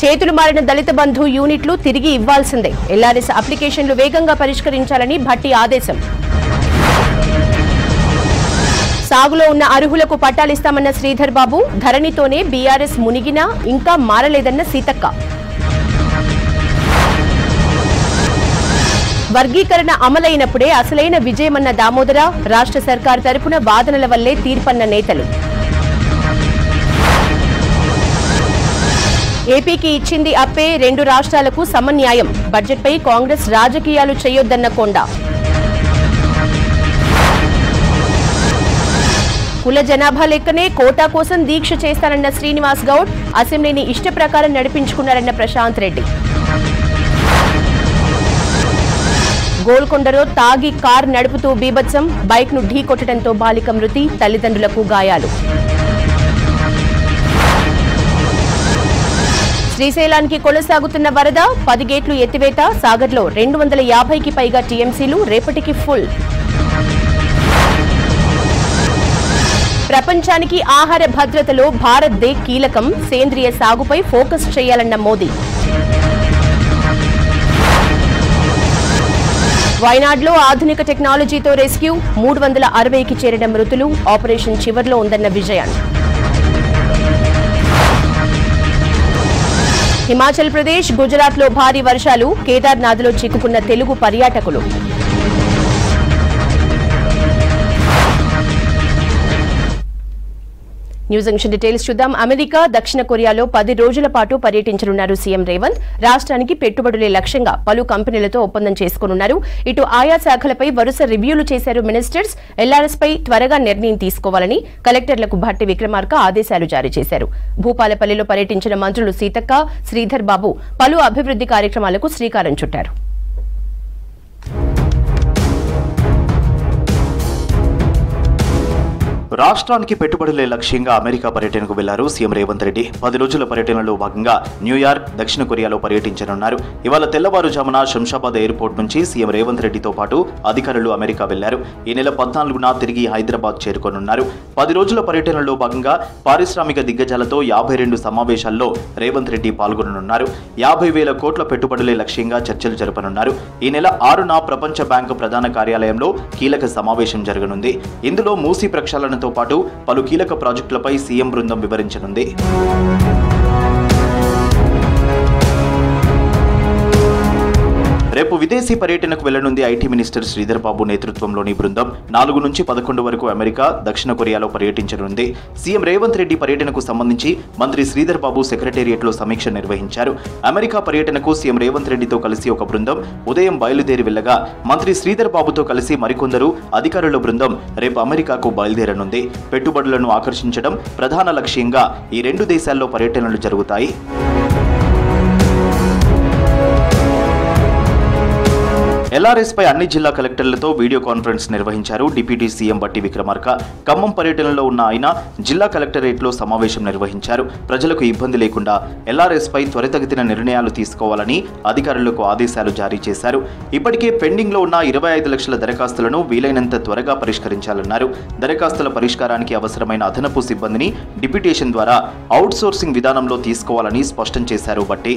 చేతులు మారిన దళిత బంధు యూనిట్లు తిరిగి ఇవ్వాల్సిందే. ఎల్ఆర్ఎస్ అప్లికేషన్లు వేగంగా పరిష్కరించాలని భట్టి ఆదేశం. సాగులో ఉన్న అర్హులకు పట్టాలిస్తామన్న శ్రీధర్ బాబు, ధరణితోనే బీఆర్ఎస్ మునిగినా ఇంకా మారలేదన్న సీతక్క. వర్గీకరణ అమలైనప్పుడే అసలైన విజయమన్న దామోదర, రాష్ట్ర సర్కార్ తరపున వాదనల వల్లే తీర్పన్న నేతలు. ఏపీకి ఇచ్చింది అప్పే, 2 రాష్ట్రాలకు సమన్యాయం. బడ్జెట్పై కాంగ్రెస్ రాజకీయాలు చేయొద్దన్న కొండ. కుల జనాభా లెక్కనే కోటా కోసం దీక్ష చేస్తానన్న శ్రీనివాస్ గౌడ్, అసెంబ్లీని ఇష్ట ప్రకారం నడిపించుకున్నారన్న ప్రశాంత్ రెడ్డి. గోల్కొండలో తాగి కార్ నడుపుతూ బీభత్సం, బైక్ ను ఢీ కొట్టడంతో బాలిక మృతి, తల్లిదండ్రులకు గాయాలు. శ్రీశైలానికి కొనసాగుతున్న వరద, 10 గేట్లు ఎత్తివేత, సాగర్లో 250కి పైగా టీఎంసీలు, రేపటికి ఫుల్. ప్రపంచానికి ఆహార భద్రతలో భారత్దే కీలకం, సేంద్రియ సాగుపై ఫోకస్ చేయాలన్న మోదీ. వయనాడ్లో ఆధునిక టెక్నాలజీతో రెస్క్యూ, 360కి చేరిన మృతులు, ఆపరేషన్ చివర్లో ఉందన్న విజయన్. హిమాచల్ ప్రదేశ్, గుజరాత్లో భారీ వర్షాలు, కేదార్నాథ్లో చిక్కుకున్న తెలుగు పర్యాటకులు. న్యూస్ జంక్షన్ డీటెయిల్స్ చూద్దాం. అమెరికా, దక్షిణ కొరియాలో 10 రోజుల పాటు పర్యటించనున్నారు సీఎం రేవంత్. రాష్ట్రానికి పెట్టుబడులే లక్ష్యంగా పలు కంపెనీలతో ఒప్పందం చేసుకోనున్నారు. ఇటు ఆయా శాఖలపై వరుస రివ్యూలు చేశారు మినిస్టర్స్. ఎల్ఆర్ఎస్ పై త్వరగా నిర్ణయం తీసుకోవాలని కలెక్టర్లకు భట్టి విక్రమార్క ఆదేశాలు జారీ చేశారు. భూపాలపల్లిలో పర్యటించిన మంత్రులు సీతక్క, శ్రీధర్ బాబు పలు అభివృద్ధి కార్యక్రమాలకు శ్రీకారం చుట్టారు. రాష్ట్రానికి పెట్టుబడులే లక్ష్యంగా అమెరికా పర్యటనకు వెళ్లారు సీఎం రేవంత్ రెడ్డి. 10 రోజుల పర్యటనలో భాగంగా న్యూయార్క్, దక్షిణ కొరియాలో పర్యటించనున్నారు. ఇవాళ తెల్లవారుజామున శంషాబాద్ ఎయిర్పోర్ట్ నుంచి సీఎం రేవంత్ రెడ్డితో పాటు అధికారులు అమెరికా వెళ్లారు. ఈ నెల 14న తిరిగి హైదరాబాద్ చేరుకోనున్నారు. 10 రోజుల పర్యటనలో భాగంగా పారిశ్రామిక దిగ్గజాలతో 52 సమావేశాల్లో రేవంత్ రెడ్డి పాల్గొననున్నారు. 50,000 కోట్ల పెట్టుబడులే లక్ష్యంగా చర్చలు జరపనున్నారు. ఈ నెల 6న ప్రపంచ బ్యాంకు ప్రధాన కార్యాలయంలో కీలక సమావేశం జరగనుంది. ఇందులో మూసీ ప్రక్షాళన తో పాటు పలు కీలక ప్రాజెక్టులపై సీఎం బృందం వివరించనుంది. రేపు విదేశీ పర్యటనకు వెళ్లనుంది ఐటీ మినిస్టర్ శ్రీధర్ బాబు నేతృత్వంలోని బృందం. 4 నుంచి 11 వరకు అమెరికా, దక్షిణ కొరియాలో పర్యటించనుంది. సీఎం రేవంత్ రెడ్డి పర్యటనకు సంబంధించి మంత్రి శ్రీధర్ బాబు సెక్రటేరియట్లో సమీక్ష నిర్వహించారు. అమెరికా పర్యటనకు సీఎం రేవంత్ రెడ్డితో కలిసి ఒక బృందం ఉదయం బయలుదేరి వెళ్లగా, మంత్రి శ్రీధర్ బాబుతో కలిసి మరికొందరు అధికారుల బృందం రేపు అమెరికాకు బయలుదేరనుంది. పెట్టుబడులను ఆకర్షించడం ప్రధాన లక్ష్యంగా ఈ 2 దేశాల్లో పర్యటనలు జరుగుతాయి. ఎల్ఆర్ఎస్ పై అన్ని జిల్లా కలెక్టర్లతో వీడియో కాన్ఫరెన్స్ నిర్వహించారు డిప్యూటీ సీఎం భట్టి విక్రమార్క. ఖమ్మం పర్యటనలో ఉన్న ఆయన జిల్లా కలెక్టరేట్లో సమావేశం నిర్వహించారు. ప్రజలకు ఇబ్బంది లేకుండా ఎల్ఆర్ఎస్ పై త్వరితగతిన నిర్ణయాలు తీసుకోవాలని అధికారులకు ఆదేశాలు జారీ చేశారు. ఇప్పటికే పెండింగ్ లో ఉన్న 25 లక్షల దరఖాస్తులను వీలైనంత త్వరగా పరిష్కరించాలన్నారు. దరఖాస్తుల పరిష్కారానికి అవసరమైన అదనపు సిబ్బందిని డిప్యూటేషన్ ద్వారా అవుట్సోర్సింగ్ విధానంలో తీసుకోవాలని స్పష్టం చేశారు భట్టి.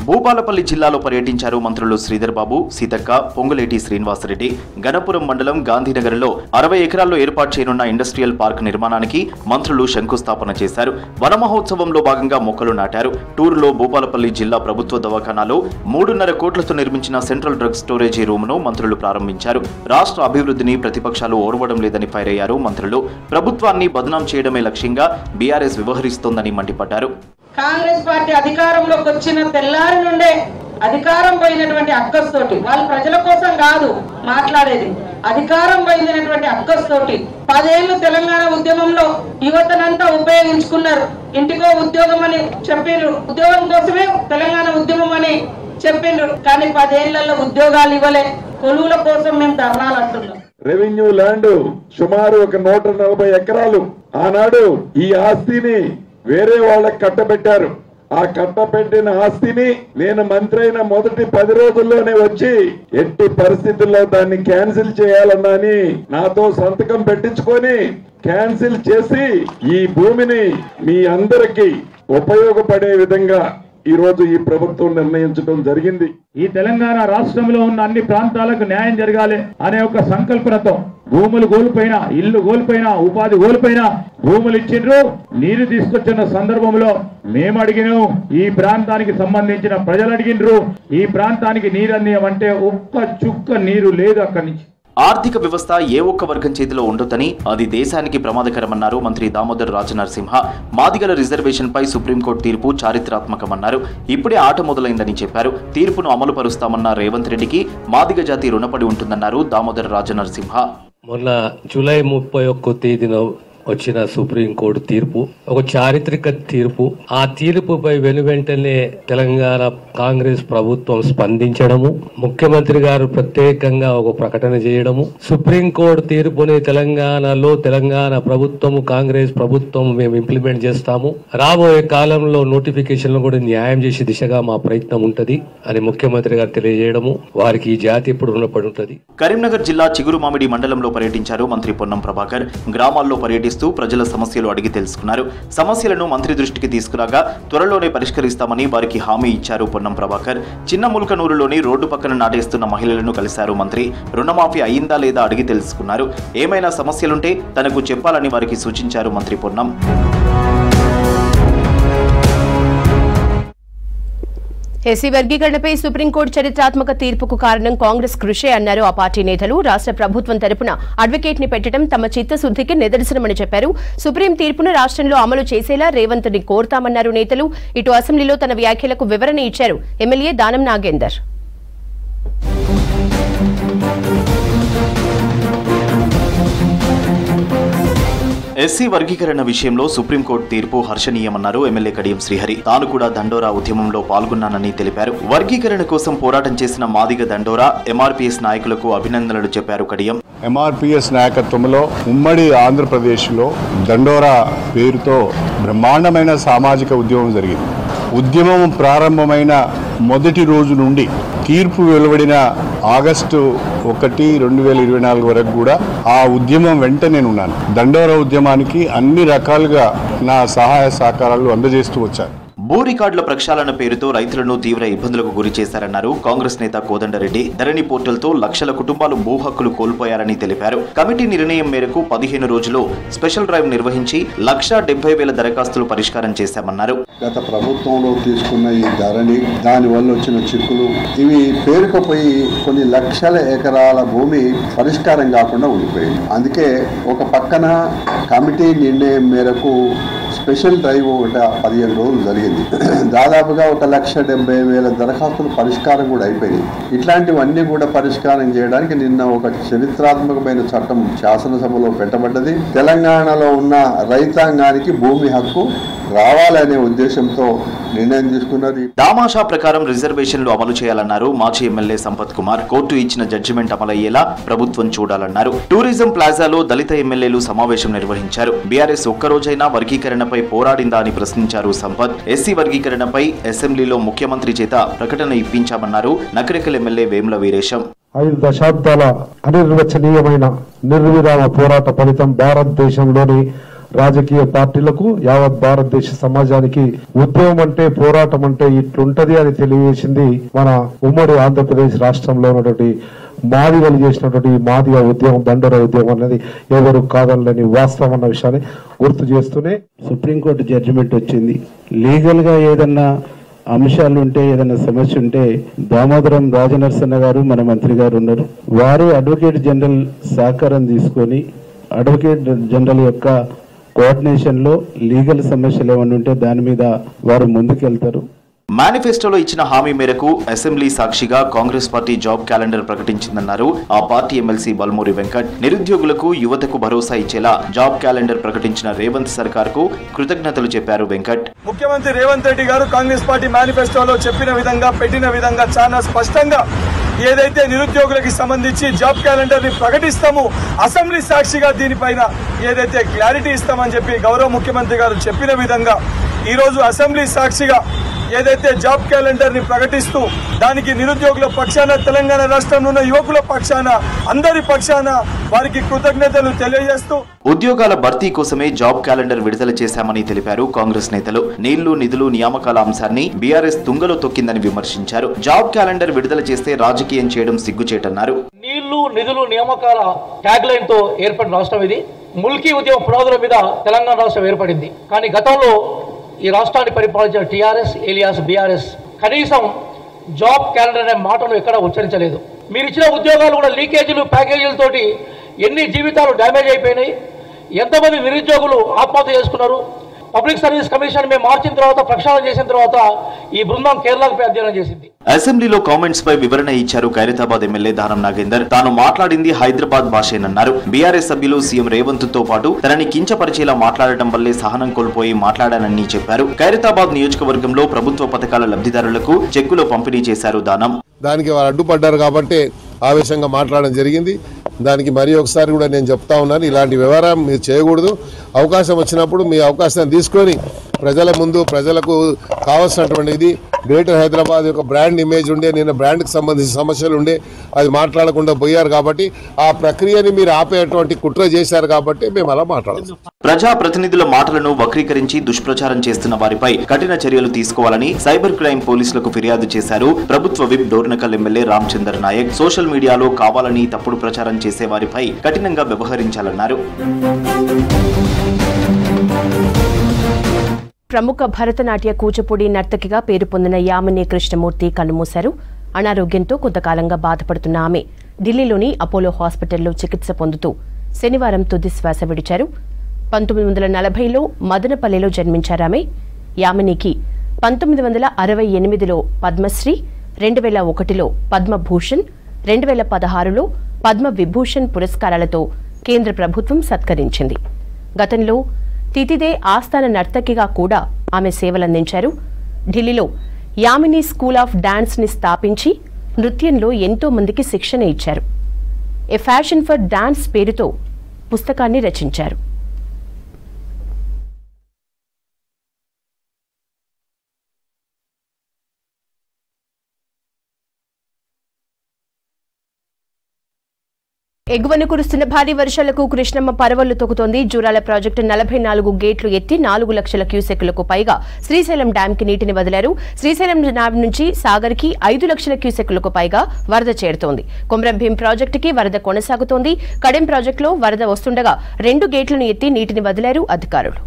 భూపాలపల్లి జిల్లాలో పర్యటించారు మంత్రులు శ్రీధర్ బాబు, సీతక్క, పొంగులేటి శ్రీనివాసరెడ్డి. గణపురం మండలం గాంధీనగర్లో 60 ఎకరాల్లో ఏర్పాటు చేయనున్న ఇండస్ట్రియల్ పార్క్ నిర్మాణానికి మంత్రులు శంకుస్థాపన చేశారు. వన మహోత్సవంలో భాగంగా మొక్కలు నాటారు. టూర్లో భూపాలపల్లి జిల్లా ప్రభుత్వ దవాఖానాలో 3.5 కోట్లతో నిర్మించిన సెంట్రల్ డ్రగ్ స్టోరేజీ రూమ్ను మంత్రులు ప్రారంభించారు. రాష్ట్ర అభివృద్ధిని ప్రతిపక్షాలు ఓర్వడం లేదని ఫైర్ అయ్యారు మంత్రులు. ప్రభుత్వాన్ని బదనాం చేయడమే లక్ష్యంగా బీఆర్ఎస్ వ్యవహరిస్తోందని మండిపడ్డారు. కాంగ్రెస్ పార్టీ అధికారంలోకి వచ్చిన తెల్లారి నుండే అధికారం పోయినటువంటి అక్కస్తోటి, వాళ్ళు ప్రజల కోసం కాదు మాట్లాడేది, అధికారం పోయినటువంటి అక్కస్తోటి 10 ఏళ్లు తెలంగాణ ఉద్యమంలో యువతనంతా ఉపయోగించుకున్నారు. ఇంటికో ఉద్యోగం అని చెప్పిండ్రు, ఉద్యోగం కోసమే తెలంగాణ ఉద్యమం అని చెప్పిండ్రు. కానీ 10 ఏళ్లలో ఉద్యోగాలు ఇవ్వలే, కొలువుల కోసం మేము ధర్నాలు అంటున్నాం. రెవెన్యూ ల్యాండ్ సుమారు 140 ఎకరాలు ఆనాడు ఈ ఆస్తిని వేరే వాళ్ళకి కట్టబెట్టారు. ఆ కట్టబెట్టిన ఆస్తిని నేను మంత్రి అయిన మొదటి 10 రోజుల్లోనే వచ్చి ఎట్టి పరిస్థితుల్లో దాన్ని క్యాన్సిల్ చేయాలన్నాని నాతో సంతకం పెట్టించుకొని క్యాన్సిల్ చేసి ఈ భూమిని మీ అందరికీ ఉపయోగపడే విధంగా ఈ రోజు ఈ ప్రభుత్వం నిర్ణయించడం జరిగింది. ఈ తెలంగాణ రాష్ట్రంలో ఉన్న అన్ని ప్రాంతాలకు న్యాయం జరగాలి అనే ఒక సంకల్పనతో భూములు కోల్పోయినా, ఇల్లు కోల్పోయినా, ఉపాధి కోల్పోయినా భూములు ఇచ్చిండ్రు. నీరు తీసుకొచ్చిన సందర్భంలో మేము అడిగినాం, ఈ ప్రాంతానికి సంబంధించిన ప్రజలు అడిగిండ్రు. ఈ ప్రాంతానికి నీరు అందియమంటే ఒక్క చుక్క నీరు లేదు అక్కడి నుంచి. ఆర్థిక వ్యవస్థ ఏ ఒక్క వర్గం చేతిలో ఉండొద్దని, అది దేశానికి ప్రమాదకరమన్నారు మంత్రి దామోదర్ రాజనరసింహ. మాదిగల రిజర్వేషన్పై సుప్రీంకోర్టు తీర్పు చారిత్రాత్మకమన్నారు. ఇప్పుడే ఆట మొదలైందని చెప్పారు. తీర్పును అమలు పరుస్తామన్న రేవంత్ రెడ్డికి మాదిగ జాతి రుణపడి ఉంటుందన్నారు దామోదర్ రాజనరసింహ. మొన్న జూలై 31వ తేదీన వచ్చిన సుప్రీంకోర్టు తీర్పు ఒక చారిత్రక తీర్పు. ఆ తీర్పుపై వెనువెంటనే తెలంగాణ కాంగ్రెస్ ప్రభుత్వం స్పందించడము, ముఖ్యమంత్రి గారు ప్రత్యేకంగా ఒక ప్రకటన చేయడము, సుప్రీంకోర్టు తీర్పుని తెలంగాణ ప్రభుత్వము, కాంగ్రెస్ ప్రభుత్వం మేము ఇంప్లిమెంట్ చేస్తాము, రాబోయే కాలంలో నోటిఫికేషన్లు కూడా న్యాయం చేసే దిశగా మా ప్రయత్నం ఉంటది అని ముఖ్యమంత్రి గారు తెలియజేయడము, వారికి ఈ జాతి ఇప్పుడు రుణపడి ఉంటది. కరీంనగర్ జిల్లా చిగురుమామిడి మండలంలో పర్యటించారు మంత్రి పొన్నం ప్రభాకర్. గ్రామాల్లో పర్యటిస్తూ ప్రజల సమస్యలు అడిగి తెలుసుకున్నారు. సమస్యలను మంత్రి దృష్టికి తీసుకురాగా త్వరలోనే పరిష్కరిస్తామని వారికి హామీ ఇచ్చారు పొన్నం ప్రభాకర్. చిన్న ముల్కనూరులోని రోడ్డు పక్కన నాటేస్తున్న మహిళలను కలిశారు మంత్రి. రుణమాఫీ అయ్యిందా లేదా అడిగి తెలుసుకున్నారు. ఏమైనా సమస్యలుంటే తనకు చెప్పాలని వారికి సూచించారు మంత్రి పొన్నం. ఎస్సీ వర్గీకరణపై సుప్రీంకోర్టు చరిత్రాత్మక తీర్పుకు కారణం కాంగ్రెస్ కృషే అన్నారు ఆ పార్టీ నేతలు. రాష్ట్ర ప్రభుత్వం తరపున అడ్వకేట్ ని పెట్టడం తమ చిత్తశుద్ధికి నిదర్శనమని చెప్పారు. సుప్రీం తీర్పును రాష్ట్రంలో అమలు చేసేలా రేవంత్ ని కోరుతామన్నారు నేతలు. ఇటు అసెంబ్లీలో తన వ్యాఖ్యలకు వివరణ ఇచ్చారు ఎమ్మెల్యే దానం నాగేందర్. ఎస్సీ వర్గీకరణ విషయంలో సుప్రీంకోర్టు తీర్పు హర్షణీయమన్నారు ఎమ్మెల్యే కడియం శ్రీహరి. తాను కూడా దండోరా ఉద్యమంలో పాల్గొన్నానని తెలిపారు. వర్గీకరణ కోసం పోరాటం చేసిన మాదిగ దండోరా, ఎంఆర్పీఎస్ నాయకులకు అభినందనలు చెప్పారు కడియం. ఎంఆర్పీఎస్ నాయకత్వంలో ఉమ్మడి ఆంధ్రప్రదేశ్లో దండోరా పేరుతో బ్రహ్మాండమైన సామాజిక ఉద్యమం జరిగింది. ఉద్యమం ప్రారంభమైన మొదటి రోజు నుండి తీర్పు వెలువడిన ఆగస్టు 1, 2024 వరకు కూడా ఆ ఉద్యమం వెంట నేనున్నాను. దండోరా ఉద్యమానికి అన్ని రకాలుగా నా సహాయ సహకారాలు అందజేస్తూ వచ్చాను. భూ రికార్డుల ప్రక్షాళన పేరుతో రైతులను తీవ్ర ఇబ్బందులకు గురి చేశారన్నారు కాంగ్రెస్ నేత కోదండరెడ్డి. ధరణి పోర్టల్తో లక్షల కుటుంబాలు భూ హక్కులు కోల్పోయారని తెలిపారు. కమిటీ నిర్ణయం మేరకు 15 రోజుల్లో స్పెషల్ డ్రైవ్ నిర్వహించి 1,70,000 దరఖాస్తులు పరిష్కారం చేశామన్నారు. గత ప్రభుత్వంలో తీసుకున్న ఈ ధరణి, దానివల్ల వచ్చిన చిక్కులు, ఇవి పేరుకుపోయి కొన్ని లక్షల ఎకరాల భూమి పరిష్కారం కాకుండా ఉండిపోయింది. అందుకే ఒక పక్కన కమిటీ నిర్ణయం మేరకు స్పెషల్ డ్రైవ్ 15 రోజులు జరిగింది. దాదాపుగా 1,70,000 దరఖాస్తులు పరిష్కారం కూడా అయిపోయినాయి. ఇట్లాంటివన్నీ కూడా పరిష్కారం చేయడానికి నిన్న ఒక చరిత్రాత్మకమైన చట్టం శాసనసభలో పెట్టబడ్డది. తెలంగాణలో ఉన్న రైతాంగానికి భూమి హక్కు రావాలనే ఉద్దేశంతో నిర్ణయం తీసుకున్నది. దామాషా ప్రకారం రిజర్వేషన్లు అమలు చేయాలన్నారు మాజీ ఎమ్మెల్యే సంపత్ కుమార్. కోర్టు ఇచ్చిన జడ్జిమెంట్ అమలయ్యేలా ప్రభుత్వం చూడాలన్నారు. టూరిజం ప్లాజాలో దళిత ఎమ్మెల్యేలు సమావేశం నిర్వహించారు. బీఆర్ఎస్ ఒక్కరోజైనా వర్గీకరణపై పోరాడిందా అని ప్రశ్నించారు సంపత్. ఎస్సీ వర్గీకరణపై అసెంబ్లీలో ముఖ్యమంత్రి చేత ప్రకటన ఇప్పించామన్నారు నకరికల్ ఎమ్మెల్యే వేముల వీరేశం. 5 దశాబ్దాల అనిర్వచనీయమైన నిర్విరామ పోరాట ఫలితం భారతదేశంలోని రాజకీయ పార్టీలకు, యావత్ భారతదేశ సమాజానికి ఉద్యమం అంటే, పోరాటం అంటే ఇట్లుంటది అని తెలియజేసింది మన ఉమ్మడి ఆంధ్రప్రదేశ్ రాష్ట్రంలో ఉన్నటువంటి మాదిగలు చేసినటువంటి మాదిగ ఉద్యమం, దండోరా ఉద్యమం అనేది ఎవరు కాదనలేని వాస్తవం అన్న విషయాన్ని గుర్తు చేస్తూనే సుప్రీంకోర్టు జడ్జిమెంట్ వచ్చింది. లీగల్ గా ఏదన్నా అంశాలు ఉంటే, ఏదైనా సమస్య ఉంటే దామోదరం రాజనరసింహ గారు మన మంత్రి గారు ఉన్నారు. వారు అడ్వకేట్ జనరల్ సహకారం తీసుకొని అడ్వకేట్ జనరల్ యొక్క కోఆర్డినేషన్ లో లీగల్ సమస్యలు ఏమైనా ఉంటే దాని మీద వారు ముందుకెళ్తారు. మేనిఫెస్టోలో ఇచ్చిన హామీ మేరకు అసెంబ్లీ సాక్షిగా కాంగ్రెస్ పార్టీ జాబ్ క్యాలెండర్ ప్రకటించిందన్నారు ఆ పార్టీ ఎమ్మెల్సీ బల్మూరి వెంకట్. నిరుద్యోగులకు, యువతకు భరోసా ఇచ్చేలా జాబ్ క్యాలెండర్ ప్రకటించిన రేవంత్ సర్కార్ కు కృతజ్ఞతలు చెప్పారు వెంకట్. ముఖ్యమంత్రి రేవంత్ రెడ్డి గారు కాంగ్రెస్ పార్టీ మేనిఫెస్టోలో చెప్పిన విధంగా, పెట్టిన విధంగా చాలా స్పష్టంగా ఏదైతే నిరుద్యోగులకి సంబంధించి జాబ్ క్యాలెండర్ ని ప్రకటిస్తామో అసెంబ్లీ సాక్షిగా దీనిపైన ఏదైతే క్లారిటీ ఇస్తామని చెప్పి గౌరవ ముఖ్యమంత్రి గారు చెప్పిన విధంగా ఈరోజు అసెంబ్లీ సాక్షిగా ఏదైతే జాబ్ క్యాలెండర్ ని ప్రకటిస్తూ దానికి నిరుద్యోగుల పక్షాన, తెలంగాణ రాష్ట్రంలో ఉన్న యువకుల పక్షాన, అందరి పక్షాన వారికి కృతజ్ఞతలు తెలియజేస్తూ ఉద్యోగాల భర్తీ కోసమే జాబ్ క్యాలెండర్ విడుదల చేశామని తెలిపారు కాంగ్రెస్ నేతలు. నీళ్లు, నిధులు, నియామకాల అంశాన్ని బీఆర్ఎస్ తుంగలో తొక్కిందని విమర్శించారు. జాబ్ క్యాలెండర్ విడుదల చేస్తే రాజకీయం చేయడం సిగ్గుచేటన్నారు. నీళ్లు, నిధులు, నియామకాల ట్యాగ్ లైన్ తో ఏర్పడిన రాష్ట్రం ఇది. ముల్కీ ఉద్యమ పునాదుల మీద తెలంగాణ రాష్ట్రం ఏర్పడింది. కానీ గతంలో ఈ రాష్ట్రాన్ని పరిపాలించిన టీఆర్ఎస్ ఏలియాస్ బీఆర్ఎస్ కనీసం జాబ్ క్యాలెండర్ అనే మాటను ఎక్కడ ఉచ్చరించలేదు. మీరు ఇచ్చిన ఉద్యోగాలు కూడా లీకేజీలు, ప్యాకేజీలతోటి ఎన్ని జీవితాలు డ్యామేజ్ అయిపోయినాయి, ఎంతమంది నిరుద్యోగులు ఆత్మహత్య చేసుకున్నారు. పబ్లిక్ సర్వీస్ కమిషన్ మేము మార్చిన తర్వాత, ప్రక్షాళన చేసిన తర్వాత ఈ బృందం కేరళకు అధ్యయనం చేసింది. అసెంబ్లీలో కామెంట్స్ పై వివరణ ఇచ్చారు ఖైరతాబాద్ ఎమ్మెల్యే దానం నాగేందర్. తాను మాట్లాడింది హైదరాబాద్ భాషేనన్నారు. బీఆర్ఎస్ సభ్యులు సీఎం రేవంత్ తో పాటు తనని కించపరిచేలా మాట్లాడటం వల్లే సహనం కోల్పోయి మాట్లాడానని చెప్పారు. ఖైరతాబాద్ నియోజకవర్గంలో ప్రభుత్వ పథకాల లబ్ధిదారులకు చెక్కులు పంపిణీ చేశారు దానం. దానికి వారు అడ్డుపడ్డారు కాబట్టి ఆవేశంగా మాట్లాడడం జరిగింది. దానికి మరి ఒకసారి కూడా నేను చెప్తా ఉన్నాను, ఇలాంటి వ్యవహారం మీరు చేయకూడదు. అవకాశం వచ్చినప్పుడు మీ అవకాశాన్ని తీసుకొని ప్రజల ముందు, ప్రజలకు కావాల్సినటువంటిది గ్రేటర్ హైదరాబాద్ యొక్క బ్రాండ్ ఇమేజ్ ఉండే, నేను బ్రాండ్కి సంబంధించిన సమస్యలు ఉండే, అది మాట్లాడకుండా పోయారు కాబట్టి ఆ ప్రక్రియని మీరు ఆపేటువంటి కుట్ర చేశారు కాబట్టి మేము అలా మాట్లాడాలి. ప్రజాప్రతినిధుల మాటలను వక్రీకరించి దుష్ప్రచారం చేస్తున్న వారిపై కఠిన చర్యలు తీసుకోవాలని సైబర్ క్రైమ్ పోలీసులకు ఫిర్యాదు చేశారు ప్రభుత్వ whip Dornakal MLA Ramachandar Nayak. Social మీడియాలో కావాలని తప్పుడు ప్రచారం చేసే వారిపై కఠినంగా వ్యవహరించాలన్నారు. ప్రముఖ భరతనాట్య కూచిపూడి నర్తకిగా పేరు పొందిన యామిని కృష్ణమూర్తి కన్నుమూశారు. అనారోగ్యంతో కొంతకాలంగా బాధపడుతున్న ఆమె ఢిల్లీలోని అపోలో హాస్పిటల్లో చికిత్స పొందుతూ శనివారం తుది శ్వాస విడిచారు. 1940లో మదనపల్లెలో జన్మించారామె. యామినికి 1968లో పద్మశ్రీ, 2001లో పద్మభూషణ్, 2016లో పద్మవిభూషణ్ పురస్కారాలతో కేంద్ర ప్రభుత్వం సత్కరించింది. గతంలో తితిదే ఆస్థాన నర్తకిగా కూడా ఆమె సేవలందించారు. ఢిల్లీలో యామిని స్కూల్ ఆఫ్ డాన్స్ ని స్థాపించి నృత్యంలో ఎంతో మందికి శిక్షణ ఇచ్చారు. ఏ ఫ్యాషన్ ఫర్ డాన్స్ పేరుతో పుస్తకాన్ని రచించారు. ఎగువన కురుస్తున్న భారీ వర్షాలకు కృష్ణమ్మ పరవళ్లు తొక్కుతోంది. జూరాల ప్రాజెక్టు 44 గేట్లు ఎత్తి 4 లక్షల క్యూసెక్కులకు పైగా శ్రీశైలం డ్యాం కి నీటిని వదిలారు. శ్రీశైలం డ్యాం నుంచి సాగర్ కి 5 లక్షల క్యూసెక్కులకు పైగా వరద చేరుతోంది. కొమరం భీం ప్రాజెక్టుకి వరద కొనసాగుతోంది. కడెం ప్రాజెక్టులో వరద వస్తుండగా 2 గేట్లను ఎత్తి నీటిని వదిలారు అధికారులు.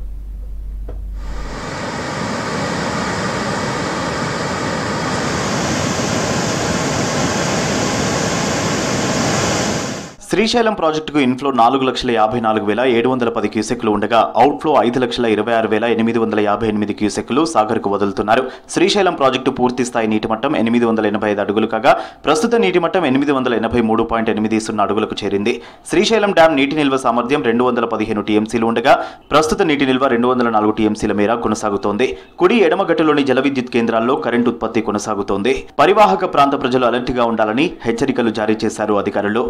శ్రీశైలం ప్రాజెక్టుకు ఇన్ఫ్లో 4,54,710 క్యూసెక్లు ఉండగా అవుట్ఫ్లో 5,26,858 క్యూసెక్లు సాగర్కు వదులుతున్నారు. శ్రీశైలం ప్రాజెక్టు పూర్తి స్థాయి నీటి మట్టం 885 అడుగులు కాగా ప్రస్తుత నీటి మట్టం 883.80 అడుగులకు చేరింది. శ్రీశైలం డ్యాం నీటి నిల్వ సామర్థ్యం 215 టీఎంసీలు ఉండగా ప్రస్తుత నీటి నిల్వ 204 టీఎంసీల మేర కొనసాగుతోంది. కుడి ఎడమగట్టులోని జల విద్యుత్ కేంద్రాల్లో కరెంటు ఉత్పత్తి కొనసాగుతోంది. పరివాహక ప్రాంత ప్రజలు అలర్ట్గా ఉండాలని హెచ్చరికలు జారీ చేశారు అధికారులు.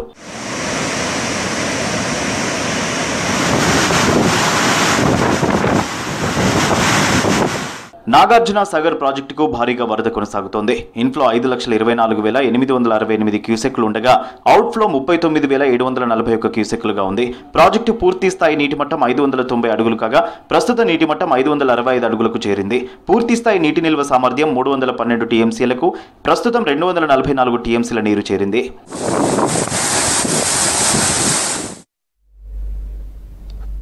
నాగార్జున సాగర్ ప్రాజెక్టుకు భారీగా వరద కొనసాగుతోంది. ఇన్ఫ్లో 5,24,868 క్యూసెక్లు ఉండగా అవుట్ఫ్లో 39,741 క్యూసెక్లుగా ఉంది. ప్రాజెక్టు పూర్తి స్థాయి నీటి మట్టం 590 అడుగులు కాగా ప్రస్తుత నీటి మట్టం 565 అడుగులకు చేరింది. పూర్తి స్థాయి నీటి నిల్వ సామర్థ్యం 312 టీఎంసీలకు ప్రస్తుతం 244 టీఎంసీల నీరు చేరింది.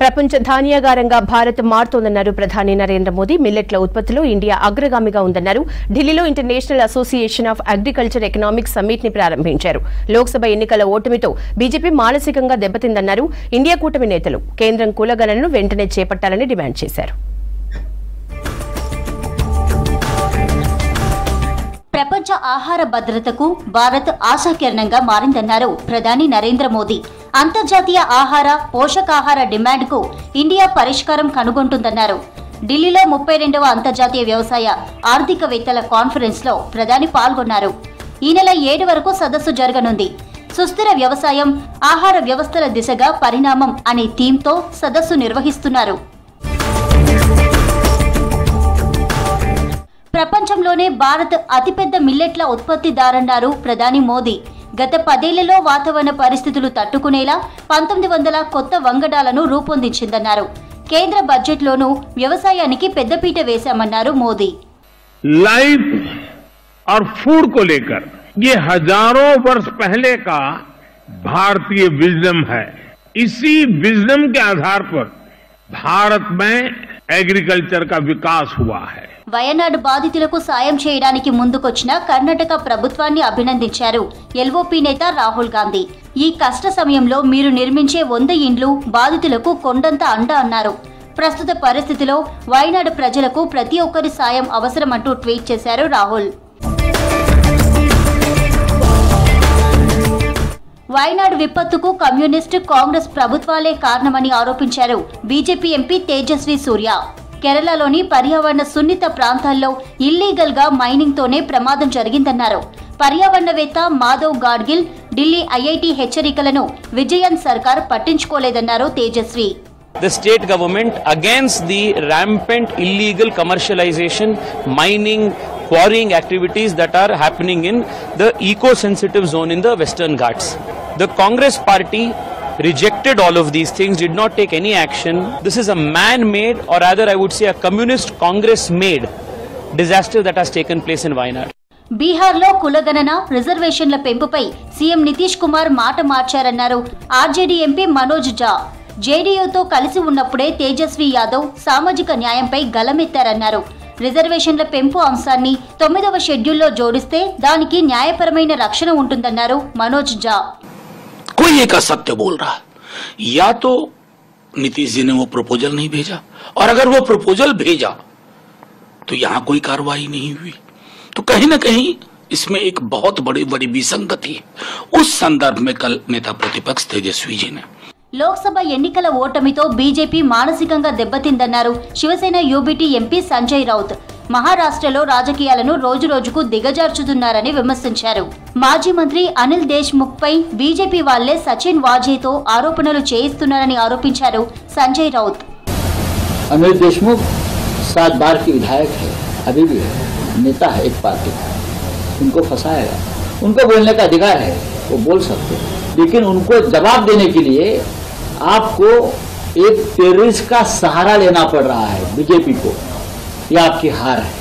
ప్రపంచ ధాన్యాగారంగా భారత్ మారుతోందన్నారు ప్రధాని నరేంద్ర మోదీ. మిల్లెట్ల ఉత్పత్తిలో ఇండియా అగ్రగామిగా ఉందన్నారు. ఢిల్లీలో international association of agriculture economics summit ని ప్రారంభించారు. లోక్సభ ఎన్నికల ఓటమితో బీజేపీ మానసికంగా దెబ్బతిందన్నారు. ఇండియా కూటమి నేతలు కేంద్రం కులగణనను వెంటనే చేపట్టాలని డిమాండ్ చేశారు. ప్రపంచ ఆహార భద్రతకు భారత్ ఆశాకిరణంగా మారిందన్నారు ప్రధాని నరేంద్ర మోదీ. అంతర్జాతీయ ఆహార, పోషకాహార డిమాండ్కు ఇండియా పరిష్కారం కనుగొంటుందన్నారు. ఢిల్లీలో 32వ అంతర్జాతీయ వ్యవసాయ ఆర్థికవేత్తల కాన్ఫరెన్స్లో ప్రధాని పాల్గొన్నారు. ఈ నెల 7 వరకు సదస్సు జరగనుంది. సుస్థిర వ్యవసాయం, ఆహార వ్యవస్థల దిశగా పరిణామం అనే థీమ్తో సదస్సు నిర్వహిస్తున్నారు. ప్రపంచంలోనే భారత్ అతిపెద్ద మిల్లెట్ల ఉత్పత్తిదారన్నారు ప్రధాని మోదీ. గత 10 ఏళ్లలో వాతావరణ పరిస్థితులు తట్టుకునేలా 1900 కొత్త వంగడాలను రూపొందించిందన్నారు. కేంద్ర బడ్జెట్లోనూ వ్యవసాయానికి పెద్దపీట వేశామన్నారు మోదీ. लाइफ और फूड को लेकर ये हजारों वर्ष पहले का भारतीय विजडम है. इसी विजडम के आधार पर भारत में एग्रीकल्चर का विकास हुआ है. వయనాడు బాధితులకు సాయం చేయడానికి ముందుకొచ్చిన కర్ణాటక ప్రభుత్వాన్ని అభినందించారు ఎల్ఓపీ నేత రాహుల్ గాంధీ. ఈ కష్ట సమయంలో మీరు నిర్మించే 100 ఇండ్లు బాధితులకు కొండంత అండ అన్నారు. ప్రస్తుత పరిస్థితిలో వయనాడు ప్రజలకు ప్రతి ఒక్కరి సాయం అవసరమంటూ ట్వీట్ చేశారు రాహుల్. వయనాడు విపత్తుకు కమ్యూనిస్టు కాంగ్రెస్ ప్రభుత్వాలే కారణమని ఆరోపించారు బీజేపీ ఎంపీ తేజస్వి సూర్య. కేరళలోని పర్యావరణ సున్నిత ప్రాంతాల్లో ఇల్లీగల్ గా మైనింగ్ తోనే ప్రమాదం జరిగిందన్నారు. పర్యావరణవేత్త మాధవ్ గాడ్గిల్ ఢిల్లీ ఐఐటి హెచ్చరికలను విజయన్ సర్కార్ పట్టించుకోలేదన్నారు Tejaswi. The state government against the rampant illegal commercialization, mining, quarrying activities that are happening in the eco-sensitive zone in the Western Ghats. The Congress party rejected all of these things, did not take any action. This is a man-made, or rather I would say a communist Congress-made disaster that has taken place in Wayanad. బీహార్లో కులగణన రిజర్వేషన్ల పెంపుపై CM Nitish Kumar మాట మార్చారన్నారు RJD MP Manoj ఝా. జేడీయూతో కలిసి ఉన్నప్పుడే తేజస్వి యాదవ్ సామాజిక న్యాయంపై గలమెత్తారన్నారు. రిజర్వేషన్ల పెంపు అంశాన్ని 9వ షెడ్యూల్లో జోడిస్తే దానికి న్యాయపరమైన రక్షణ ఉంటుందన్నారు మనోజ్ ఝా. कोई एक असत्य बोल रहा, या तो नीतीश जी ने वो प्रपोजल नहीं भेजा, और अगर वो प्रपोजल भेजा तो यहां कोई कार्रवाई नहीं हुई, तो कहीं ना कहीं इसमें एक बहुत बड़ी विसंगति है. उस संदर्भ में कल नेता प्रतिपक्ष तेजस्वी जी ने లోక్సభ ఎన్నికల ఓటమితో బీజేపీ మానసికంగా దెబ్బతిందన్నారు శివసేన యూబీటీ ఎంపీ సంజయ్ రౌత్. మహారాష్ట్రలో రాజకీయాలను రోజురోజుకు దిగజార్చుతున్నారని విమర్శించారు. మాజీ మంత్రి అనిల్ దేశ్ముఖ్ పై బీజేపీ వాళ్లే సచిన్ వాజేతో ఆరోపణలు చేయిస్తున్నారని ఆరోపించారు సంజయ్ రౌత్. अनिल देशमुख 7 बार की विधायक है, अभी भी है, नेता है एक पार्टी का. उनको फंसाएगा, उनको बोलने का अधिकार है, वो बोल सकते हैं, लेकिन उनको जवाब देने के लिए आपको एक टेररिस्ट का सहारा लेना पड़ रहा है बीजेपी को. ये आपकी हार है.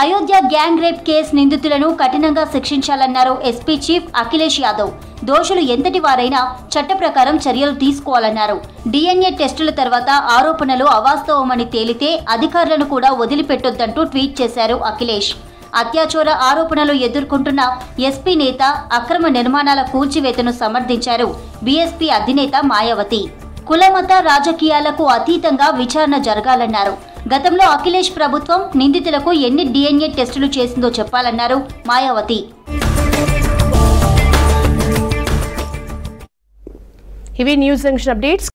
అయోధ్య గ్యాంగ్ రేప్ కేసు నిందితులను కఠినంగా శిక్షించాలన్నారు ఎస్పీ చీఫ్ అఖిలేష్ యాదవ్. దోషులు ఎంతటి వారైనా చట్ట ప్రకారం చర్యలు తీసుకోవాలన్నారు. డిఎన్ఏ టెస్టుల తర్వాత ఆరోపణలు అవాస్తవమని తేలితే అధికారులను కూడా వదిలిపెట్టొద్దంటూ ట్వీట్ చేశారు అఖిలేష్. అత్యాచార ఆరోపణలు ఎదుర్కొంటున్న ఎస్పీ నేత అక్రమ నిర్మాణాల కూల్చివేతను సమర్థించారు బీఎస్పీ అధినేత మాయావతి. కులమత రాజకీయాలకు అతీతంగా విచారణ జరగాలన్నారు. గతంలో అఖిలేష్ ప్రభుత్వం నిందితులకు ఎన్ని డిఎన్ఏ టెస్టులు చేసిందో చెప్పాలన్నారు మాయావతి. ఇవి న్యూస్ జంక్షన్ అప్డేట్స్.